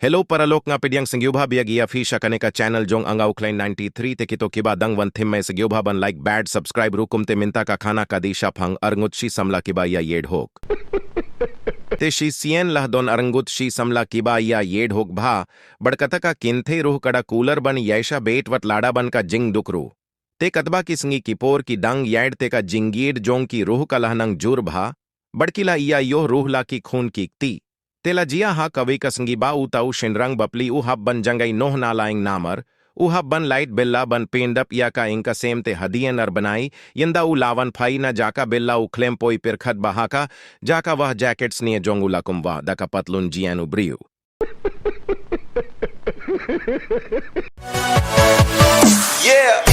Hello paralok nga pidyang sengyubha biagi afisha kaneka channel jong anga uklain 93 te kito kiba dang wan thim may sengyubha ban like bad subscribe rukum te minta ka khana ka disha phang arngut shi samla kiba ya yed hok te shi sien lah don arngut shi samla kiba ya yed hok bha बड़कता का किन्थे रूह कड़ा cooler बन यैशा बेट what लाड़ा बन का जिंग दुकरू ते कतबा की संगी किपोर की डंग याड ते का जिंगीड जोंग की रूह का लहनंग जुर भा बड़कीला इया यो रूह ला की खून की ती तेला जिया हा कवि का संगी बा उताऊ शिनरंग बपली उ हब बन जंगई नोह नालाइंग नामर उ हब बन लाइट बिल्ला बन पेंडप या का इंका सेम ते हदियन अर बनाई यंदा उ लावन फाई ना जाका बिल्ला उ क्लेम पोई पिर खत बहा का जाका वह जैकेट्स निये जोंगुला कुमवा दका पतलुन जियानु ब्रियू Yeah.